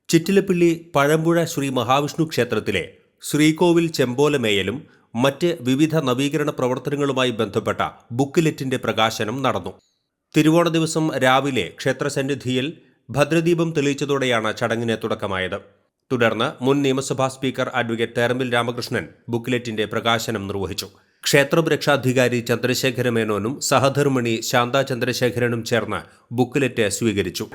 ചിറ്റിലപ്പിള്ളി പഴമ്പുഴ ശ്രീ മഹാവിഷ്ണു ക്ഷേത്രത്തിലെ ശ്രീകോവിൽ ചെമ്പോലമേയലും മറ്റ് വിവിധ നവീകരണ പ്രവർത്തനങ്ങളുമായി ബന്ധപ്പെട്ട ബുക്ക്ലെറ്റിന്റെ പ്രകാശനം നടന്നു. തിരുവോണ ദിവസം രാവിലെ ക്ഷേത്രസന്നിധിയിൽ ഭദ്രദീപം തെളിയിച്ചതോടെയാണ് ചടങ്ങിന് തുടക്കമായത്. തുടർന്ന് മുൻ നിയമസഭാ സ്പീക്കർ അഡ്വക്കേറ്റ് തേറമ്പിൽ രാമകൃഷ്ണൻ ബുക്ക്ലെറ്റിന്റെ പ്രകാശനം നിർവഹിച്ചു. ക്ഷേത്രം രക്ഷാധികാരി ചന്ദ്രശേഖര മേനോനും സഹധർമ്മിണി ശാന്ത ചന്ദ്രശേഖരനും ചേർന്ന് ബുക്ക്ലെറ്റ് സ്വീകരിച്ചു.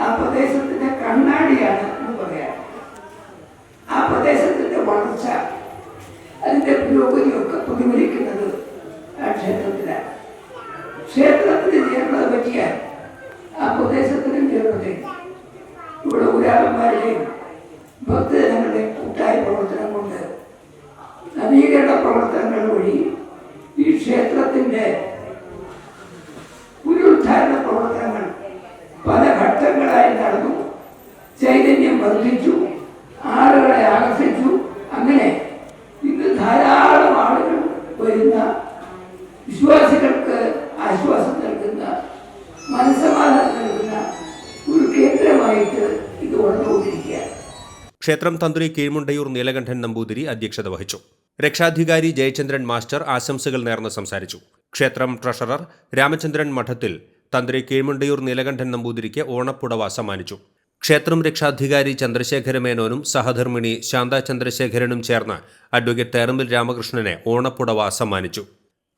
ആ പ്രദേശത്തിന്റെ കണ്ണാടിയാണ് എന്ന് പറയാം. ആ പ്രദേശത്തിന്റെ വളർച്ച, അതിന്റെ പുരോഗതിയൊക്കെ പ്രതിഫലിക്കുന്നത് ആ ക്ഷേത്രത്തിലാണ്. ക്ഷേത്രത്തിന് ചേർന്നത് പറ്റിയാൽ ആ പ്രദേശത്തിനും ചേർന്നത് ഇവിടെ ഊരാളന്മാരുടെയും ഭക്തജനങ്ങളുടെയും കൂട്ടായ പ്രവർത്തനം കൊണ്ട് നവീകരണ പ്രവർത്തനങ്ങൾ വഴി ഈ ക്ഷേത്രത്തിന്റെ പുനരുദ്ധാരണ പ്രവർത്തനങ്ങൾ പല ഘട്ടങ്ങളായി നടന്നു. ചൈതന്യം വർദ്ധിച്ചു, ആളുകളെ ആകർഷിച്ചു. അങ്ങനെ ഇന്ന് ധാരാളം ആളുകൾ വരുന്ന, വിശ്വാസികൾക്ക് ആശ്വാസം നൽകുന്ന, മനസ്സമാധാനം നൽകുന്ന ഒരു കേന്ദ്രമായിട്ട് ഇത് വളർന്നുകൊണ്ടിരിക്കുകയാണ്. ക്ഷേത്രം തന്ത്രി കീഴ്മുണ്ടയൂർ നീലകണ്ഠൻ നമ്പൂതിരി അധ്യക്ഷത വഹിച്ചു. രക്ഷാധികാരി ജയചന്ദ്രൻ മാസ്റ്റർ ആശംസകൾ നേർന്ന് സംസാരിച്ചു. ക്ഷേത്രം ട്രഷറർ രാമചന്ദ്രൻ മഠത്തിൽ തന്ത്രി കീഴ്മുണ്ടയൂർ നീലകണ്ഠൻ നമ്പൂതിരിക്ക് ഓണപ്പുടവ സമ്മാനിച്ചു. ക്ഷേത്രം രക്ഷാധികാരി ചന്ദ്രശേഖര മേനോനും സഹധർമ്മിണി ശാന്ത ചന്ദ്രശേഖരനും ചേർന്ന് അഡ്വക്കേറ്റ് തേറമ്പിൽ രാമകൃഷ്ണനെ ഓണപ്പുടവ സമ്മാനിച്ചു.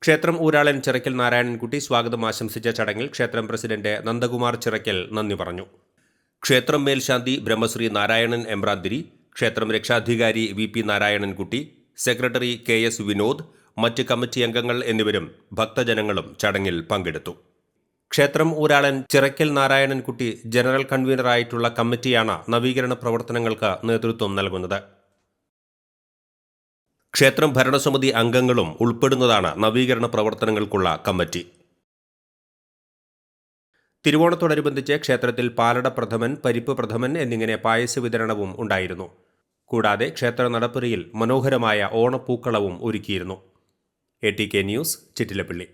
ക്ഷേത്രം ഊരാളൻ ചിറക്കൽ നാരായണൻകുട്ടി സ്വാഗതം ആശംസിച്ച ചടങ്ങിൽ ക്ഷേത്രം പ്രസിഡന്റ് നന്ദകുമാർ ചിറക്കൽ നന്ദി പറഞ്ഞു. ക്ഷേത്രം മേൽശാന്തി ബ്രഹ്മശ്രീ നാരായണൻ എമ്പ്രാന്തിരി, ക്ഷേത്രം രക്ഷാധികാരി V P Narayanankutty, secretary K S Vinod, മറ്റ് കമ്മിറ്റി അംഗങ്ങൾ എന്നിവരും ഭക്തജനങ്ങളും ചടങ്ങിൽ പങ്കെടുത്തു. ക്ഷേത്രം ഊരാളൻ ചിറക്കൽ നാരായണൻകുട്ടി ജനറൽ കൺവീനറായിട്ടുള്ള കമ്മിറ്റിയാണ് നവീകരണ പ്രവർത്തനങ്ങൾക്ക് നേതൃത്വം നൽകുന്നത്. ക്ഷേത്രം ഭരണസമിതി അംഗങ്ങളും ഉൾപ്പെടുന്നതാണ് നവീകരണ പ്രവർത്തനങ്ങൾക്കുള്ള കമ്മിറ്റി. തിരുവോണത്തോടനുബന്ധിച്ച് ക്ഷേത്രത്തിൽ പാലട പ്രഥമൻ, പരിപ്പ് പ്രഥമൻ എന്നിങ്ങനെ പായസ വിതരണവും ഉണ്ടായിരുന്നു. കൂടാതെ ക്ഷേത്ര നടപ്പുരയിൽ മനോഹരമായ ഓണപ്പൂക്കളവും ഒരുക്കിയിരുന്നു. ATK news, Chittilappilly.